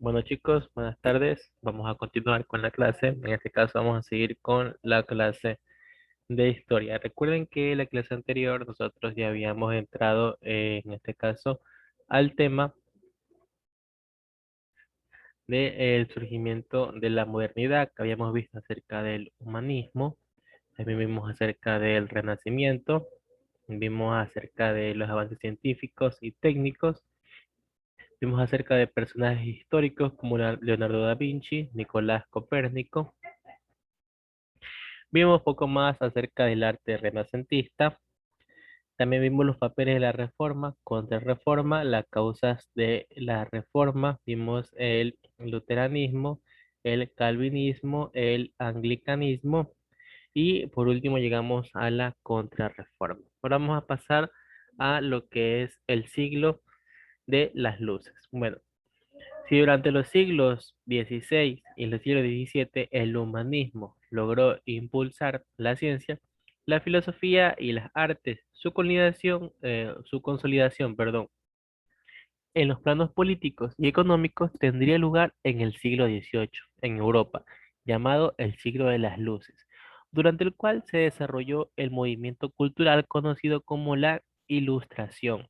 Bueno chicos, buenas tardes. Vamos a continuar con la clase. En este caso vamos a seguir con la clase de historia. Recuerden que en la clase anterior nosotros ya habíamos entrado, en este caso, al tema del surgimiento de la modernidad, que habíamos visto acerca del humanismo, también vimos acerca del renacimiento, vimos acerca de los avances científicos y técnicos. Vimos acerca de personajes históricos como Leonardo da Vinci, Nicolás Copérnico. Vimos poco más acerca del arte renacentista. También vimos los papeles de la Reforma, Contrarreforma, las causas de la Reforma. Vimos el luteranismo, el calvinismo, el anglicanismo y por último llegamos a la Contrarreforma. Ahora vamos a pasar a lo que es el siglo de las luces. Bueno, si durante los siglos XVI y el siglo XVII el humanismo logró impulsar la ciencia, la filosofía y las artes, su consolidación, perdón, en los planos políticos y económicos tendría lugar en el siglo XVIII en Europa, llamado el siglo de las luces, durante el cual se desarrolló el movimiento cultural conocido como la Ilustración.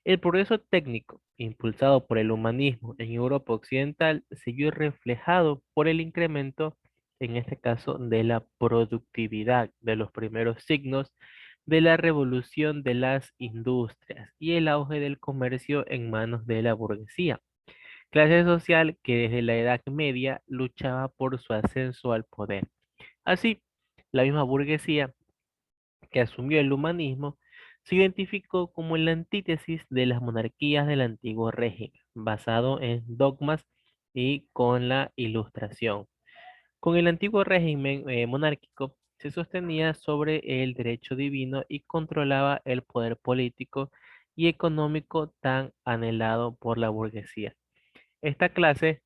El progreso técnico, impulsado por el humanismo en Europa Occidental, se vio reflejado por el incremento, en este caso, de la productividad de los primeros signos de la revolución de las industrias y el auge del comercio en manos de la burguesía, clase social que desde la Edad Media luchaba por su ascenso al poder. Así, la misma burguesía que asumió el humanismo, se identificó como la antítesis de las monarquías del antiguo régimen, basado en dogmas y con la ilustración. Con el antiguo régimen monárquico se sostenía sobre el derecho divino y controlaba el poder político y económico tan anhelado por la burguesía. Esta clase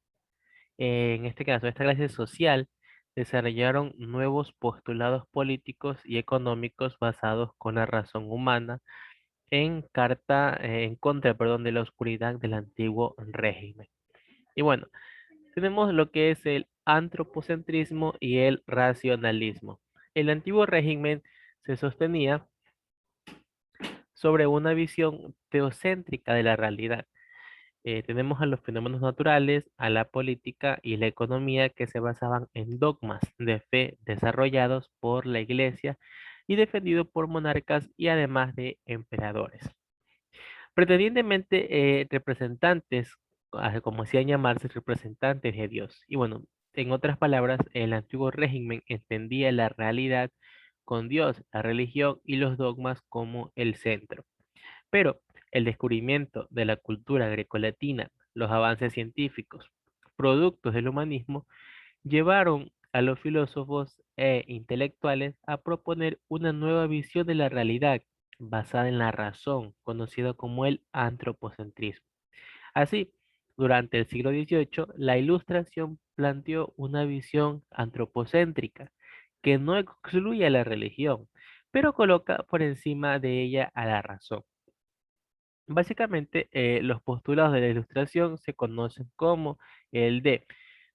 en este caso, esta clase social desarrollaron nuevos postulados políticos y económicos basados con la razón humana en contra, perdón, de la oscuridad del antiguo régimen. Y bueno, tenemos lo que es el antropocentrismo y el racionalismo. El antiguo régimen se sostenía sobre una visión teocéntrica de la realidad. Tenemos a los fenómenos naturales, a la política y la economía que se basaban en dogmas de fe desarrollados por la iglesia y defendidos por monarcas y además de emperadores. Pretendientemente representantes, como hacían llamarse, representantes de Dios. Y bueno, en otras palabras, el antiguo régimen entendía la realidad con Dios, la religión y los dogmas como el centro. Pero el descubrimiento de la cultura grecolatina, los avances científicos, productos del humanismo, llevaron a los filósofos e intelectuales a proponer una nueva visión de la realidad basada en la razón, conocido como el antropocentrismo. Así, durante el siglo XVIII, la Ilustración planteó una visión antropocéntrica que no excluye a la religión, pero coloca por encima de ella a la razón. Básicamente, los postulados de la Ilustración se conocen como el de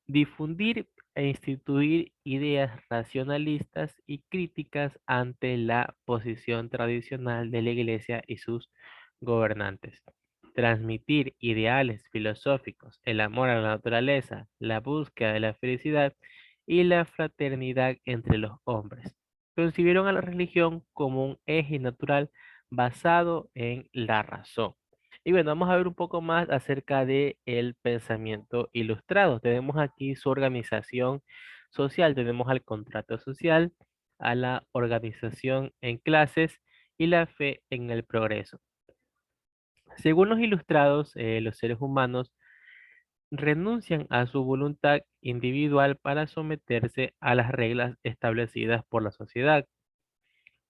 difundir e instituir ideas racionalistas y críticas ante la posición tradicional de la Iglesia y sus gobernantes. Transmitir ideales filosóficos, el amor a la naturaleza, la búsqueda de la felicidad y la fraternidad entre los hombres. Concibieron a la religión como un eje natural basado en la razón. Y bueno, vamos a ver un poco más acerca de el pensamiento ilustrado. Tenemos aquí su organización social, tenemos al contrato social, a la organización en clases y la fe en el progreso. Según los ilustrados, los seres humanos renuncian a su voluntad individual para someterse a las reglas establecidas por la sociedad.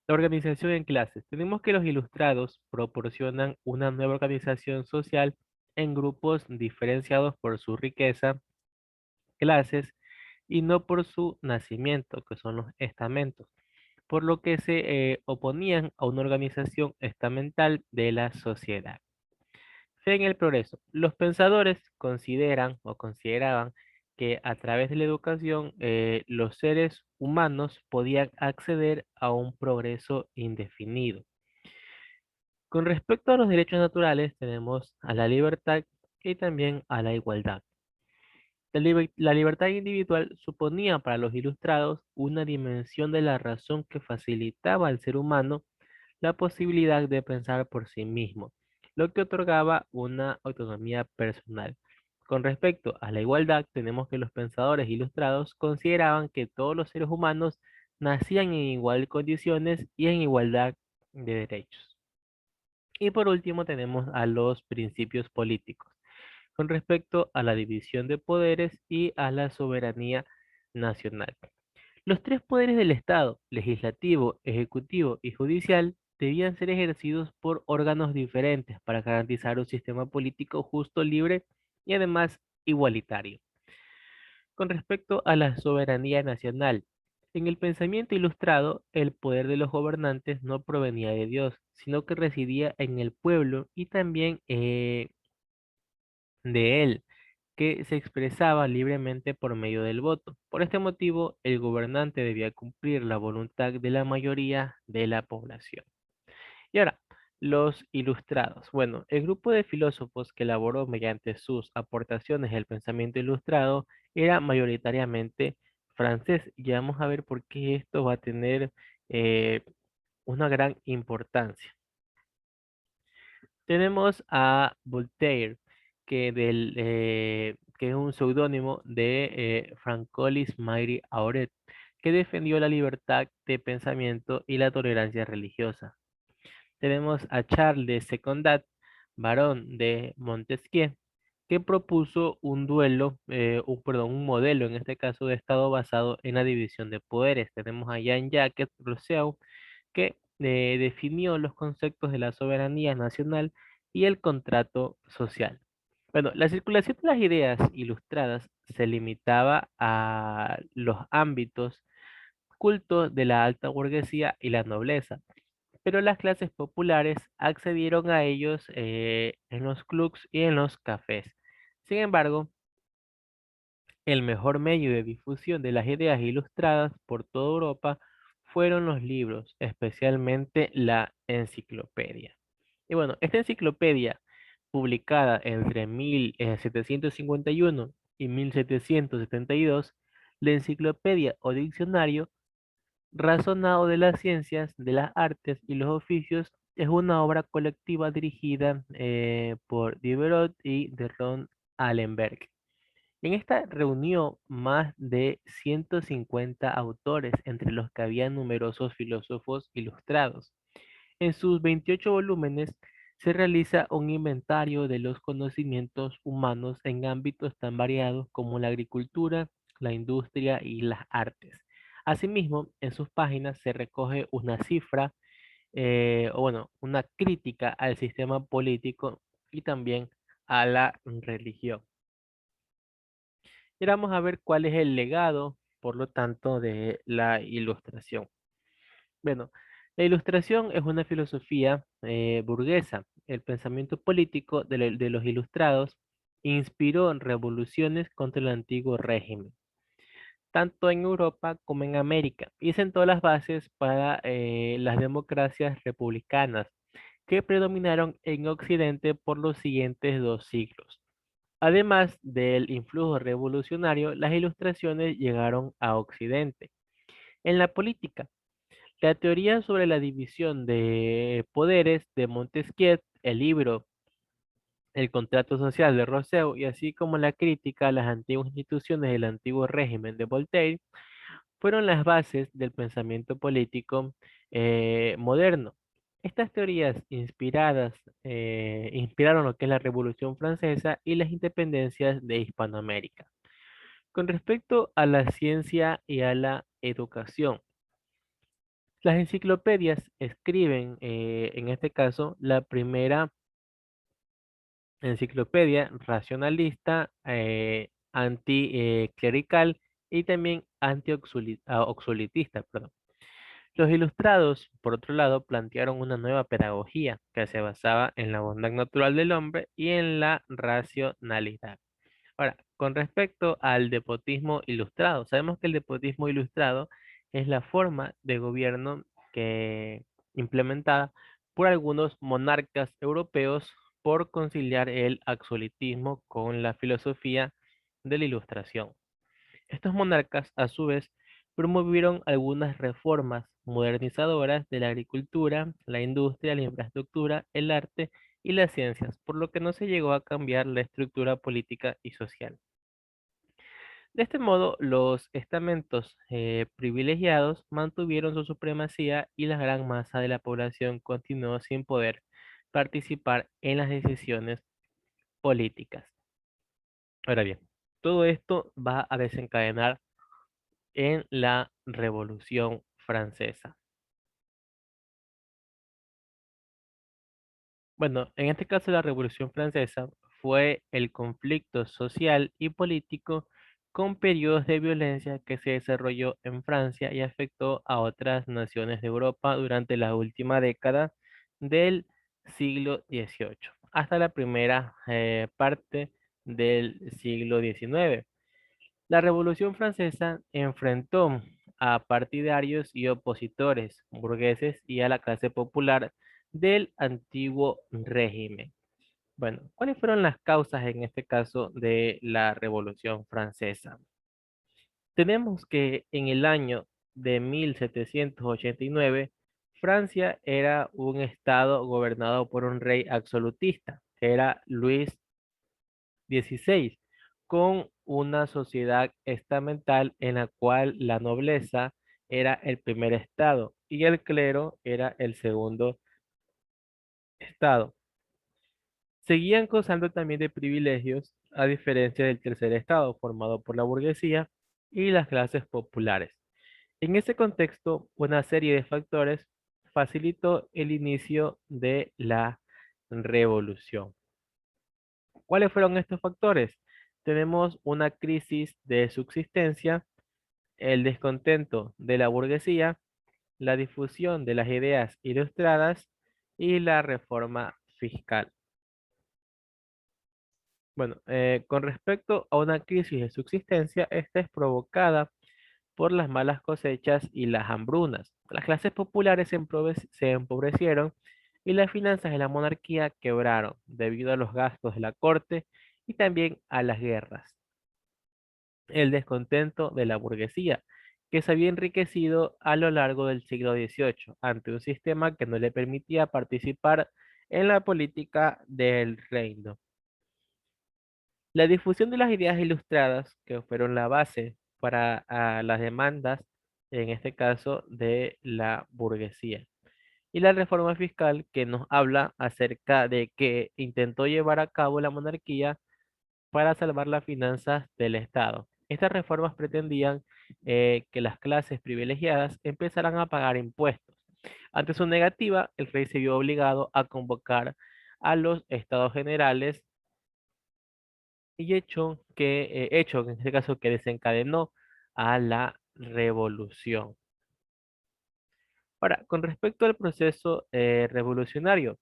La organización en clases. Tenemos que los ilustrados proporcionan una nueva organización social en grupos diferenciados por su riqueza, clases y no por su nacimiento, que son los estamentos, por lo que se oponían a una organización estamental de la sociedad. Fe en el progreso. Los pensadores consideran o consideraban que a través de la educación los seres humanos podían acceder a un progreso indefinido. Con respecto a los derechos naturales, tenemos a la libertad y también a la igualdad. La libertad individual suponía para los ilustrados una dimensión de la razón que facilitaba al ser humano la posibilidad de pensar por sí mismo, lo que otorgaba una autonomía personal. Con respecto a la igualdad, tenemos que los pensadores ilustrados consideraban que todos los seres humanos nacían en igual condiciones y en igualdad de derechos. Y por último tenemos a los principios políticos con respecto a la división de poderes y a la soberanía nacional. Los tres poderes del Estado, legislativo, ejecutivo y judicial, debían ser ejercidos por órganos diferentes para garantizar un sistema político justo, libre y además igualitario. Con respecto a la soberanía nacional, en el pensamiento ilustrado, el poder de los gobernantes no provenía de Dios, sino que residía en el pueblo y también de él, que se expresaba libremente por medio del voto. Por este motivo, el gobernante debía cumplir la voluntad de la mayoría de la población. Y ahora, los ilustrados. Bueno, el grupo de filósofos que elaboró mediante sus aportaciones el pensamiento ilustrado era mayoritariamente francés. Y vamos a ver por qué esto va a tener eh, una gran importancia. Tenemos a Voltaire, que es un seudónimo de Francois Marie Arouet, que defendió la libertad de pensamiento y la tolerancia religiosa. Tenemos a Charles de Secondat, barón de Montesquieu, que propuso un un modelo, en este caso de Estado basado en la división de poderes. Tenemos a Jean-Jacques Rousseau, que definió los conceptos de la soberanía nacional y el contrato social. Bueno, la circulación de las ideas ilustradas se limitaba a los ámbitos cultos de la alta burguesía y la nobleza, pero las clases populares accedieron a ellos en los clubs y en los cafés. Sin embargo, el mejor medio de difusión de las ideas ilustradas por toda Europa fueron los libros, especialmente la enciclopedia. Y bueno, esta enciclopedia, publicada entre 1751 y 1772, la enciclopedia o diccionario razonado de las ciencias, de las artes y los oficios, es una obra colectiva dirigida por Diderot y de Ron Allenberg. En esta reunió más de 150 autores, entre los que había numerosos filósofos ilustrados. En sus 28 volúmenes se realiza un inventario de los conocimientos humanos en ámbitos tan variados como la agricultura, la industria y las artes. Asimismo, en sus páginas se recoge una cifra, o bueno, una crítica al sistema político y también a la religión. Y ahora vamos a ver cuál es el legado, por lo tanto, de la ilustración. Bueno, la ilustración es una filosofía burguesa. El pensamiento político de los ilustrados inspiró revoluciones contra el antiguo régimen, tanto en Europa como en América, y sentó las bases para las democracias republicanas que predominaron en Occidente por los siguientes 2 siglos. Además del influjo revolucionario, las ilustraciones llegaron a Occidente. En la política, la teoría sobre la división de poderes de Montesquieu, el libro El contrato social de Rousseau y así como la crítica a las antiguas instituciones del antiguo régimen de Voltaire fueron las bases del pensamiento político moderno. Estas teorías inspiraron lo que es la Revolución Francesa y las independencias de Hispanoamérica. Con respecto a la ciencia y a la educación, las enciclopedias escriben, en este caso, la primera enciclopedia racionalista, anticlerical y también anti-obsolitista, perdón. Los ilustrados, por otro lado, plantearon una nueva pedagogía que se basaba en la bondad natural del hombre y en la racionalidad. Ahora, con respecto al despotismo ilustrado, sabemos que el despotismo ilustrado es la forma de gobierno que implementada por algunos monarcas europeos por conciliar el absolutismo con la filosofía de la ilustración. Estos monarcas, a su vez, promovieron algunas reformas modernizadoras de la agricultura, la industria, la infraestructura, el arte y las ciencias, por lo que no se llegó a cambiar la estructura política y social. De este modo, los estamentos privilegiados mantuvieron su supremacía y la gran masa de la población continuó sin poder participar en las decisiones políticas. Ahora bien, todo esto va a desencadenar en la Revolución Francesa. Bueno, en este caso la Revolución Francesa fue el conflicto social y político con periodos de violencia que se desarrolló en Francia y afectó a otras naciones de Europa durante la última década del siglo XVIII, hasta la primera parte del siglo XIX. La Revolución Francesa enfrentó a partidarios y opositores burgueses y a la clase popular del antiguo régimen. Bueno, ¿cuáles fueron las causas en este caso de la Revolución Francesa? Tenemos que en el año de 1789, Francia era un estado gobernado por un rey absolutista, que era Luis 16, con una sociedad estamental en la cual la nobleza era el primer estado y el clero era el segundo estado. Seguían gozando también de privilegios, a diferencia del tercer estado, formado por la burguesía y las clases populares. En ese contexto, una serie de factores facilitó el inicio de la revolución. ¿Cuáles fueron estos factores? Tenemos una crisis de subsistencia, el descontento de la burguesía, la difusión de las ideas ilustradas y la reforma fiscal. Bueno, con respecto a una crisis de subsistencia, esta es provocada por las malas cosechas y las hambrunas. Las clases populares se empobrecieron y las finanzas de la monarquía quebraron debido a los gastos de la corte y también a las guerras. El descontento de la burguesía, que se había enriquecido a lo largo del siglo XVIII ante un sistema que no le permitía participar en la política del reino. La difusión de las ideas ilustradas, que fueron la base para las demandas, en este caso, de la burguesía. Y la reforma fiscal que nos habla acerca de que intentó llevar a cabo la monarquía para salvar las finanzas del Estado. Estas reformas pretendían que las clases privilegiadas empezaran a pagar impuestos. Ante su negativa, el rey se vio obligado a convocar a los estados generales y hecho en este caso que desencadenó a la revolución. Ahora, con respecto al proceso revolucionario,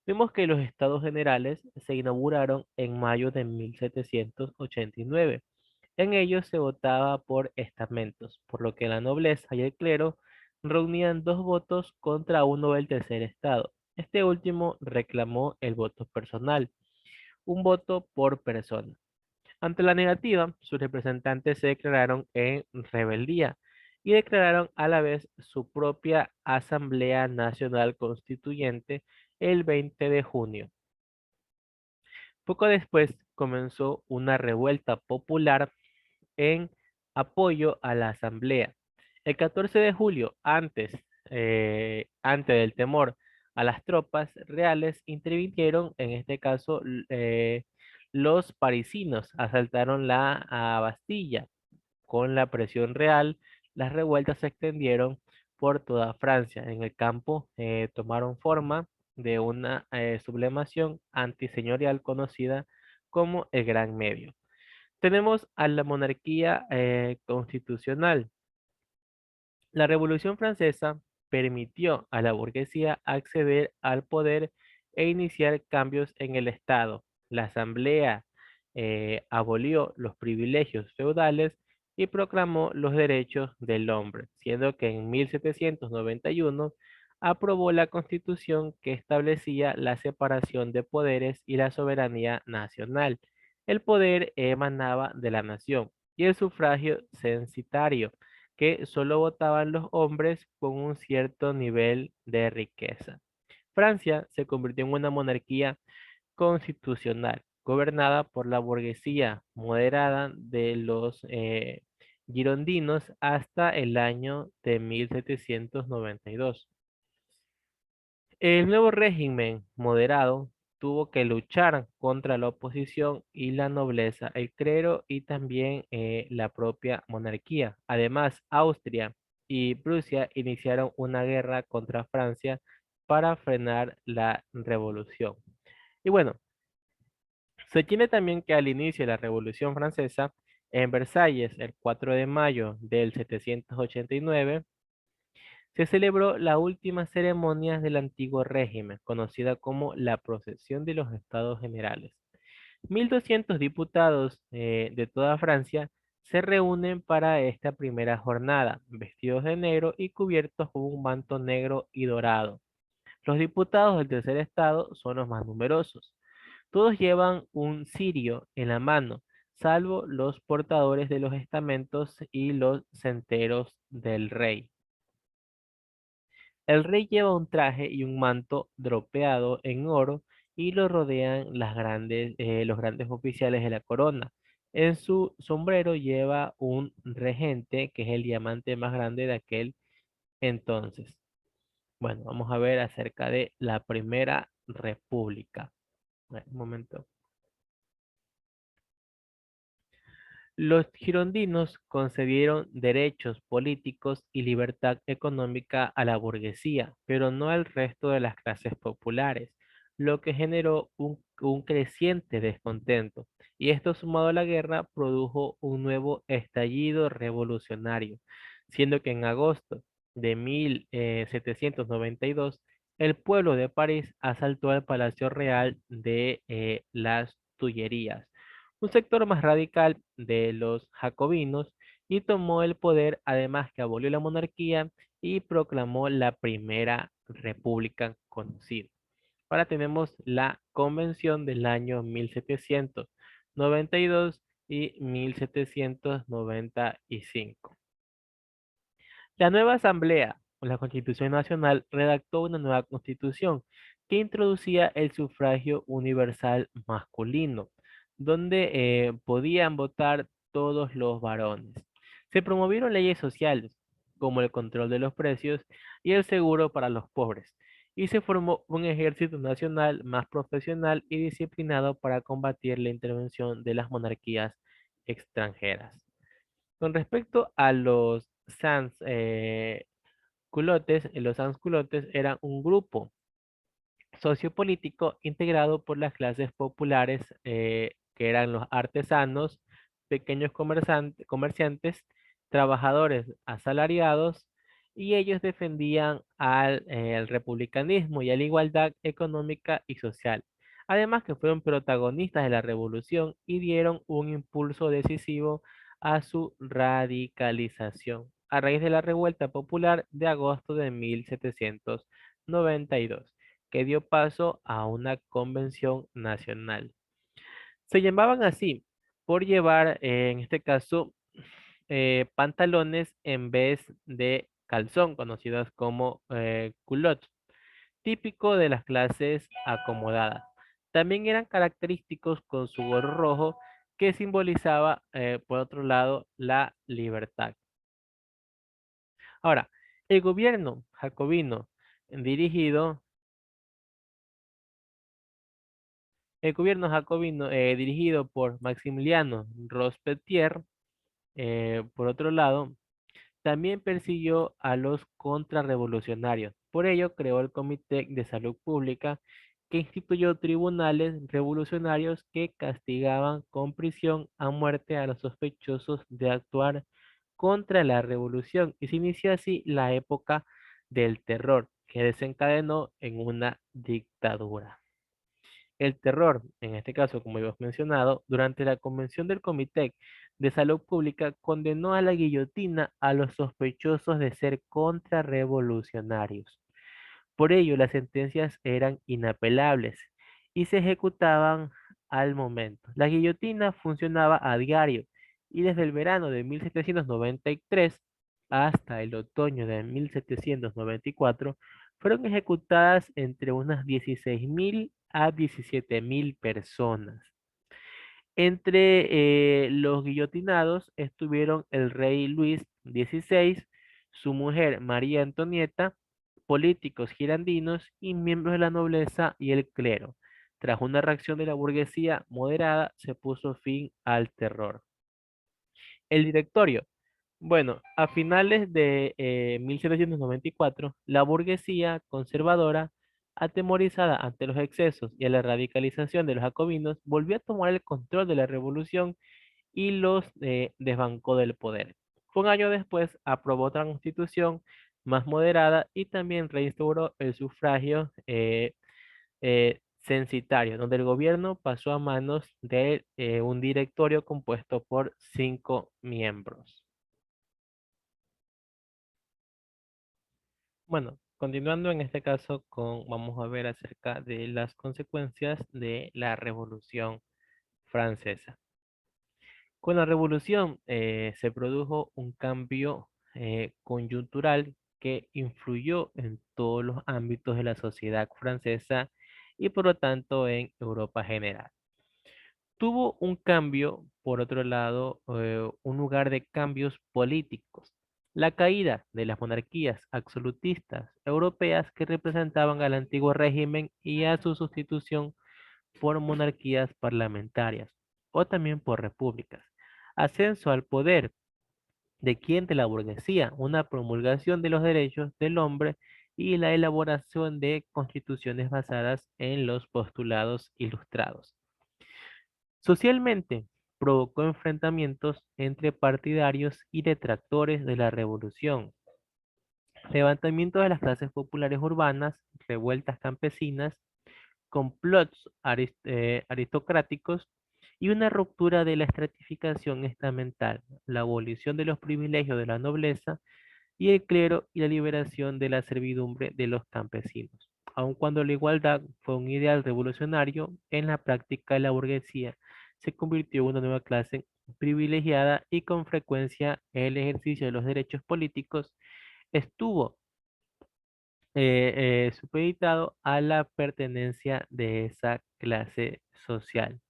vemos que los estados generales se inauguraron en mayo de 1789. En ellos se votaba por estamentos, por lo que la nobleza y el clero reunían dos votos contra uno del tercer estado. Este último reclamó el voto personal, un voto por persona. Ante la negativa, sus representantes se declararon en rebeldía y declararon a la vez su propia Asamblea Nacional Constituyente el 20 de junio. Poco después comenzó una revuelta popular en apoyo a la Asamblea. El 14 de julio, antes del temor a las tropas reales, intervinieron, en este caso, los parisinos asaltaron la Bastilla. Con la presión real, las revueltas se extendieron por toda Francia. En el campo tomaron forma de una sublevación antiseñorial conocida como el Gran Medio. Tenemos a la monarquía constitucional. La Revolución Francesa permitió a la burguesía acceder al poder e iniciar cambios en el Estado. La Asamblea abolió los privilegios feudales y proclamó los derechos del hombre, siendo que en 1791 aprobó la Constitución que establecía la separación de poderes y la soberanía nacional. El poder emanaba de la nación y el sufragio censitario, que solo votaban los hombres con un cierto nivel de riqueza. Francia se convirtió en una monarquía constitucional, gobernada por la burguesía moderada de los girondinos hasta el año de 1792. El nuevo régimen moderado tuvo que luchar contra la oposición y la nobleza, el clero y también la propia monarquía. Además, Austria y Prusia iniciaron una guerra contra Francia para frenar la revolución. Y bueno, se tiene también que al inicio de la Revolución Francesa, en Versalles, el 4 de mayo del 789, se celebró la última ceremonia del antiguo régimen, conocida como la Procesión de los Estados Generales. 1.200 diputados de toda Francia se reúnen para esta primera jornada, vestidos de negro y cubiertos con un manto negro y dorado. Los diputados del tercer estado son los más numerosos. Todos llevan un cirio en la mano, salvo los portadores de los estamentos y los centeros del rey. El rey lleva un traje y un manto dropeado en oro y lo rodean los grandes oficiales de la corona. En su sombrero lleva un regente, que es el diamante más grande de aquel entonces. Bueno, vamos a ver acerca de la Primera República. Un momento. Los girondinos concedieron derechos políticos y libertad económica a la burguesía, pero no al resto de las clases populares, lo que generó un creciente descontento. Y esto sumado a la guerra produjo un nuevo estallido revolucionario, siendo que en agosto de 1792 el pueblo de París asaltó al Palacio Real de las Tullerías, un sector más radical de los jacobinos, y tomó el poder, además que abolió la monarquía y proclamó la primera república conocida. Ahora tenemos la convención del año 1792 y 1795. La nueva Asamblea, o la Constitución Nacional, redactó una nueva constitución que introducía el sufragio universal masculino, donde podían votar todos los varones. Se promovieron leyes sociales, como el control de los precios y el seguro para los pobres, y se formó un ejército nacional más profesional y disciplinado para combatir la intervención de las monarquías extranjeras. Con respecto a los sans-culottes eran un grupo sociopolítico integrado por las clases populares, que eran los artesanos, pequeños comerciantes, trabajadores asalariados, y ellos defendían al republicanismo y a la igualdad económica y social. Además que fueron protagonistas de la revolución y dieron un impulso decisivo a su radicalización a raíz de la revuelta popular de agosto de 1792, que dio paso a una convención nacional. Se llamaban así por llevar, en este caso, pantalones en vez de calzón, conocidos como culottes, típico de las clases acomodadas. También eran característicos con su gorro rojo, que simbolizaba, por otro lado, la libertad. Ahora, el gobierno jacobino dirigido El gobierno jacobino, dirigido por Maximiliano Robespierre, por otro lado, también persiguió a los contrarrevolucionarios. Por ello, creó el Comité de Salud Pública, que instituyó tribunales revolucionarios que castigaban con prisión a muerte a los sospechosos de actuar contra la revolución. Y se inició así la época del terror que desencadenó en una dictadura. El terror, en este caso, como hemos mencionado, durante la convención del Comité de Salud Pública condenó a la guillotina a los sospechosos de ser contrarrevolucionarios. Por ello, las sentencias eran inapelables y se ejecutaban al momento. La guillotina funcionaba a diario y desde el verano de 1793 hasta el otoño de 1794 fueron ejecutadas entre unas 16.000 a 17.000 personas. Entre los guillotinados estuvieron el rey Luis XVI, su mujer María Antonieta, políticos girandinos y miembros de la nobleza y el clero. Tras una reacción de la burguesía moderada, se puso fin al terror. El directorio. Bueno, a finales de 1794, la burguesía conservadora, atemorizada ante los excesos y a la radicalización de los jacobinos, volvió a tomar el control de la revolución y los desbancó del poder. Un año después aprobó otra constitución más moderada y también reinstauró el sufragio censitario, donde el gobierno pasó a manos de un directorio compuesto por 5 miembros. Bueno, continuando en este caso vamos a ver acerca de las consecuencias de la Revolución Francesa. Con la revolución se produjo un cambio coyuntural que influyó en todos los ámbitos de la sociedad francesa y por lo tanto en Europa general. Tuvo un cambio, por otro lado, un lugar de cambios políticos. La caída de las monarquías absolutistas europeas que representaban al antiguo régimen y a su sustitución por monarquías parlamentarias o también por repúblicas. Ascenso al poder de quien de la burguesía, una promulgación de los derechos del hombre y la elaboración de constituciones basadas en los postulados ilustrados. Socialmente, provocó enfrentamientos entre partidarios y detractores de la revolución, levantamiento de las clases populares urbanas, revueltas campesinas, complots aristocráticos y una ruptura de la estratificación estamental, la abolición de los privilegios de la nobleza y el clero y la liberación de la servidumbre de los campesinos. Aun cuando la igualdad fue un ideal revolucionario, en la práctica la burguesía se convirtió en una nueva clase privilegiada y con frecuencia el ejercicio de los derechos políticos estuvo supeditado a la pertenencia de esa clase social.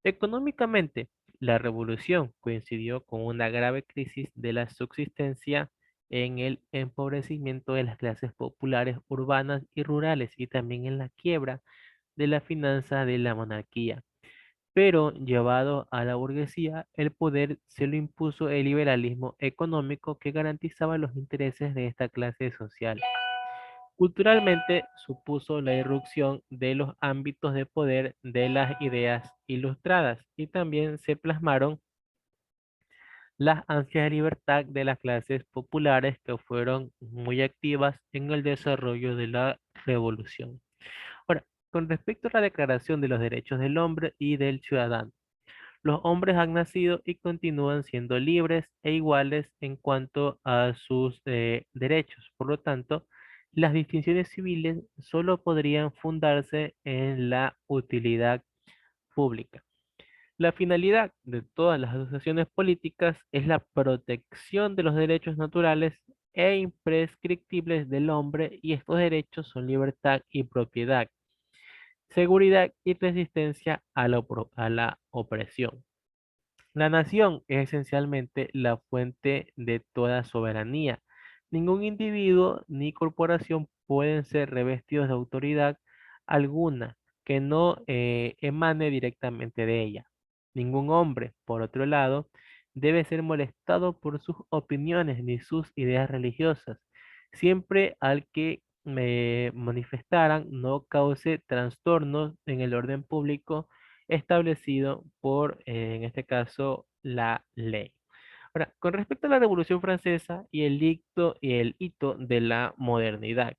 Económicamente, la revolución coincidió con una grave crisis de la subsistencia en el empobrecimiento de las clases populares urbanas y rurales y también en la quiebra de la finanza de la monarquía. Pero llevado a la burguesía, el poder se lo impuso el liberalismo económico que garantizaba los intereses de esta clase social. Culturalmente supuso la irrupción de los ámbitos de poder de las ideas ilustradas y también se plasmaron las ansias de libertad de las clases populares que fueron muy activas en el desarrollo de la revolución. Ahora, con respecto a la Declaración de los Derechos del Hombre y del Ciudadano, los hombres han nacido y continúan siendo libres e iguales en cuanto a sus derechos. Por lo tanto, las distinciones civiles solo podrían fundarse en la utilidad pública. La finalidad de todas las asociaciones políticas es la protección de los derechos naturales e imprescriptibles del hombre y estos derechos son libertad y propiedad, seguridad y resistencia a a la opresión. La nación es esencialmente la fuente de toda soberanía. Ningún individuo ni corporación pueden ser revestidos de autoridad alguna que no emane directamente de ella. Ningún hombre, por otro lado, debe ser molestado por sus opiniones ni sus ideas religiosas, siempre al que manifestaran no cause trastornos en el orden público establecido por, en este caso, la ley. Ahora, con respecto a la Revolución Francesa y el hito de la modernidad,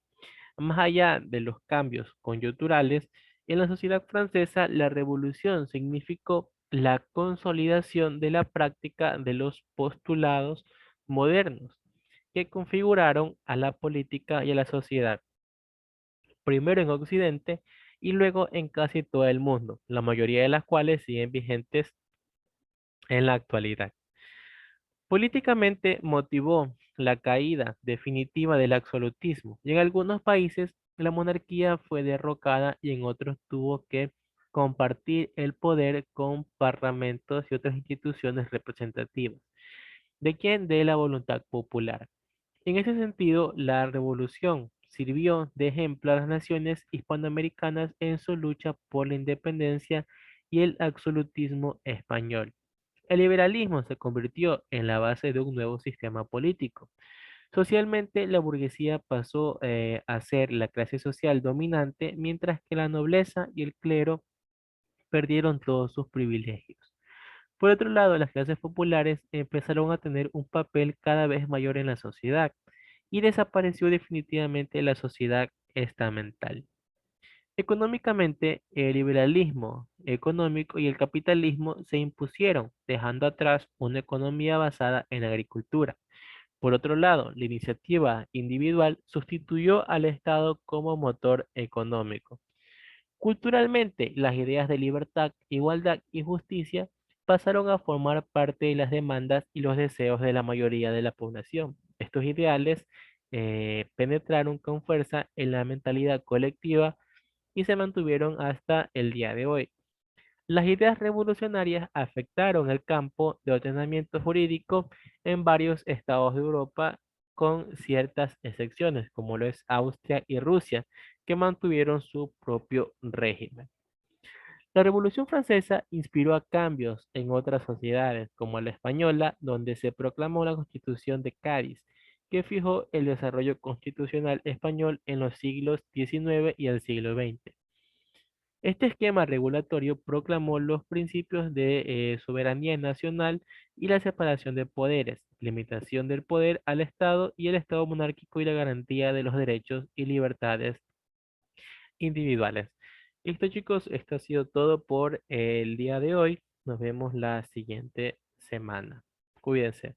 más allá de los cambios coyunturales, en la sociedad francesa la revolución significó la consolidación de la práctica de los postulados modernos que configuraron a la política y a la sociedad, primero en Occidente y luego en casi todo el mundo, la mayoría de las cuales siguen vigentes en la actualidad. Políticamente motivó la caída definitiva del absolutismo y en algunos países la monarquía fue derrocada y en otros tuvo que compartir el poder con parlamentos y otras instituciones representativas. ¿De quién? De la voluntad popular. En ese sentido, la revolución sirvió de ejemplo a las naciones hispanoamericanas en su lucha por la independencia y el absolutismo español. El liberalismo se convirtió en la base de un nuevo sistema político. Socialmente, la burguesía pasó a ser la clase social dominante, mientras que la nobleza y el clero perdieron todos sus privilegios. Por otro lado, las clases populares empezaron a tener un papel cada vez mayor en la sociedad y desapareció definitivamente la sociedad estamental. Económicamente, el liberalismo económico y el capitalismo se impusieron, dejando atrás una economía basada en la agricultura. Por otro lado, la iniciativa individual sustituyó al Estado como motor económico. Culturalmente, las ideas de libertad, igualdad y justicia pasaron a formar parte de las demandas y los deseos de la mayoría de la población. Estos ideales penetraron con fuerza en la mentalidad colectiva y se mantuvieron hasta el día de hoy. Las ideas revolucionarias afectaron el campo de ordenamiento jurídico en varios estados de Europa, con ciertas excepciones, como lo es Austria y Rusia, que mantuvieron su propio régimen. La Revolución Francesa inspiró a cambios en otras sociedades, como la española, donde se proclamó la Constitución de Cádiz, que fijó el desarrollo constitucional español en los siglos XIX y el siglo XX. Este esquema regulatorio proclamó los principios de soberanía nacional y la separación de poderes, limitación del poder al Estado y el Estado monárquico y la garantía de los derechos y libertades individuales. Listo, chicos, esto ha sido todo por el día de hoy. Nos vemos la siguiente semana. Cuídense.